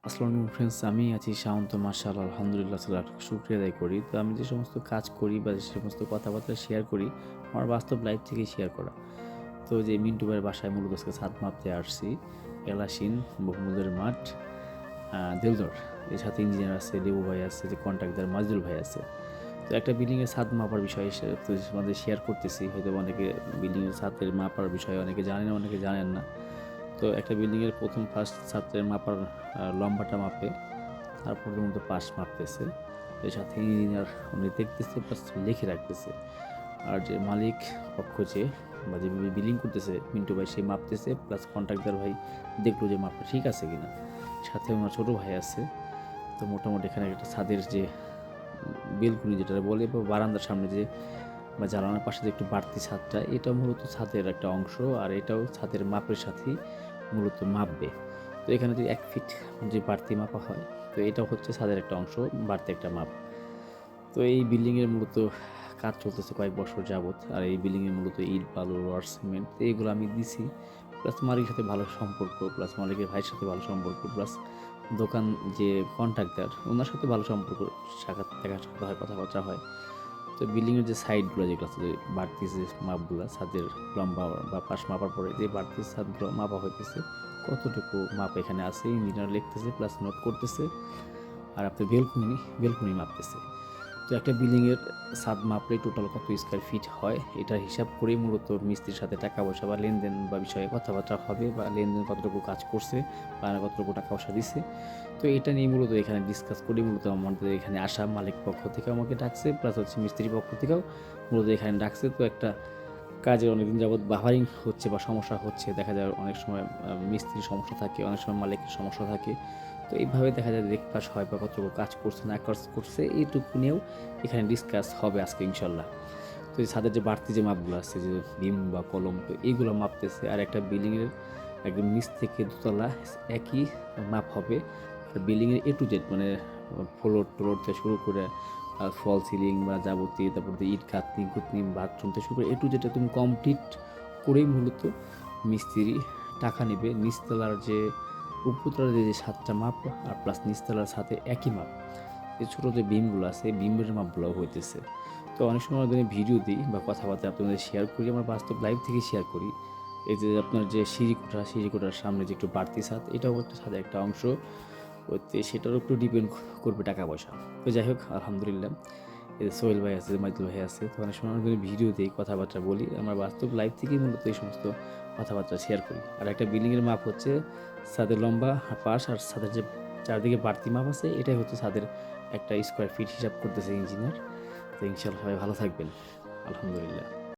আসসালামু আলাইকুম ফ্রেন্ডস, আমি আছি শান্ত, মাশাআল্লাহ, আলহামদুলিল্লাহ, শুকরিয়া আদায় করি। তো আমি যে সমস্ত কাজ করি বা যে সমস্ত কথাবার্তা শেয়ার করি, আমার বাস্তব লাইফ থেকেই শেয়ার করা। তো যে মিন্টু ভাইয়ের বাসায় মূলত আজকে ছাদ মাপতে আসছি। এলাসিন, বহুমুদের মাঠ, দেলদর, এর সাথে ইঞ্জিনিয়ার আছে, লেবু ভাই আছে, যে কন্ট্রাক্টর মাজদুল ভাই আছে। তো একটা বিল্ডিংয়ের ছাদ মাপার বিষয়ে তোমাদের শেয়ার করতেছি। হয়তো অনেকে বিল্ডিংয়ের ছাদের মাপার বিষয়ে অনেকে জানেন, অনেকে জানেন না। তো একটা বিল্ডিংয়ের ফার্স্ট ছাদের মাপার লম্বাটা মাপে, তারপর মতো পাশ মাপতেছে, এর সাথে ইঞ্জিনিয়ার উনি দেখতেছে প্লাস লিখে রাখতেছে। আর যে মালিক পক্ষ যে বা যে বিলিং করতেছে মিন্টু ভাই, সে মাপতেছে প্লাস কন্ট্রাক্টর ভাই দেখলো যে মাপটা ঠিক আছে কিনা। সাথে ওনার ছোটো ভাই আছে। তো মোটামুটি এখানে একটা ছাদের যে বেলকুনি যেটা বলে বা বারান্দার সামনে যে বা জানালার পাশে যে একটু বাড়তি ছাদটা, এটা মূলত ছাদের একটা অংশ, আর এটাও ছাদের মাপের সাথেই মূলত মাপবে। তো এখানে যদি 1 ফিট যে বাড়তি মাপা হয়, তো এটাও হচ্ছে ছাদের একটা অংশ, বাড়তি একটা মাপ। তো এই বিল্ডিংয়ের মূলত কাজ চলতেছে কয়েক বছর যাবৎ। আর এই বিল্ডিংয়ে মূলত ইট, বালু, রড, সিমেন্ট এইগুলো আমি দিছি। প্লাস মালিকের সাথে ভালো সম্পর্ক, প্লাস মালিকের ভাইয়ের সাথে ভালো সম্পর্ক, প্লাস দোকান যে কন্ট্রাক্টর ওনার সাথে ভালো সম্পর্ক, সাক্ষাৎ দেখা সাক্ষাৎ হয়, কথাবার্তা হয়। তো বিল্ডিংয়ের যে সাইডগুলো যেগুলো আছে, যে বাড়তি যে মাপগুলো ছাদের লম্বা বা পাশ মাপার পরে যে বাড়তি ছাদগুলো মাপা হইতেছে, কতটুকু মাপ এখানে আছে ইঞ্জিনিয়ার লিখতেছে প্লাস নোট করতেছে। আর আপনার বেলকুনি মাপতেছে। তো একটা বিল্ডিংয়ের ছাদ মাপলে টোটাল কত স্কোয়ার ফিট হয়, এটা হিসাব করেই মূলত মিস্ত্রির সাথে টাকা পয়সা বা লেনদেন বা বিষয়ে কথাবার্তা হবে, বা লেনদেন কতটুকু কাজ করছে বা কতটুকু টাকা পয়সা দিচ্ছে। তো এটা নিয়ে মূলত এখানে ডিসকাস করি। মূলত আমাদের এখানে আসা মালিক পক্ষ থেকে আমাকে ডাকছে, প্লাস হচ্ছে মিস্ত্রি পক্ষ থেকেও মূলত এখানে ডাকছে। তো একটা কাজে অনেকদিন যাবৎ বাহারিং হচ্ছে বা সমস্যা হচ্ছে, দেখা যায় অনেক সময় মিস্ত্রির সমস্যা থাকে, অনেক সময় মালিকের সমস্যা থাকে। তো এইভাবে দেখা যায় দেখপাস হয় বা কতটুকু কাজ করছে না কাজ করছে, এইটুকু নিয়েও এখানে ডিসকাস হবে আজকে ইনশাল্লাহ। তো এই ছাদের যে বাড়তি যে মাপগুলো আছে, যে বিম বা কলম, তো এইগুলো মাপতেছে। আর একটা বিল্ডিংয়ের একদম নিচ থেকে দোতলা একই মাপ হবে। আর বিল্ডিংয়ের এ টু জেড মানে ফ্লোর থেকে শুরু করে ফল সিলিং বা যাবতীয়, তারপর ইট গাঁথনি গুতনি বাথরুম থেকে শুরু করে এ টু জেড তুমি কমপ্লিট করেই মূলত মিস্ত্রি টাকা নেবে। নিচতলার যে উপরতলার যে 7টা মাপ আর প্লাস নিচতলার সাথে একই মাপ, এই ছোটো যে বিমগুলো আছে এই বিমের মাপগুলো হইতেছে। তো অনেক সময় আমি ভিডিও দিই বা কথাবার্তা আপনাদের শেয়ার করি, আমার বাস্তব লাইভ থেকে শেয়ার করি। এই যে আপনার যে সিঁড়িকোঠার সামনে যে একটু বাড়তি ছাদ, এটাও একটা ছাদের একটা অংশ হচ্ছে, সেটারও একটু ডিপেন্ড করবে টাকা পয়সা। তো যাই হোক, আলহামদুলিল্লাহ, এই যে সোহেল ভাই আছে, মাইদুল ভাই আছে। তো অনেক সময় আমি ভিডিও দিই, কথাবার্তা বলি, আমার বাস্তব লাইফ থেকেই মূলত এই সমস্ত কথাবার্তা শেয়ার করি। আর একটা বিল্ডিংয়ের মাপ হচ্ছে ছাদের লম্বা আর পাশ, আর ছাদের যে চারদিকে বাড়তি মাপ আছে, এটাই হচ্ছে ছাদের একটা স্কোয়ার ফিট হিসাব করতেছে ইঞ্জিনিয়ার। তো ইনশাল্লাহ সবাই ভালো থাকবেন। আলহামদুলিল্লাহ।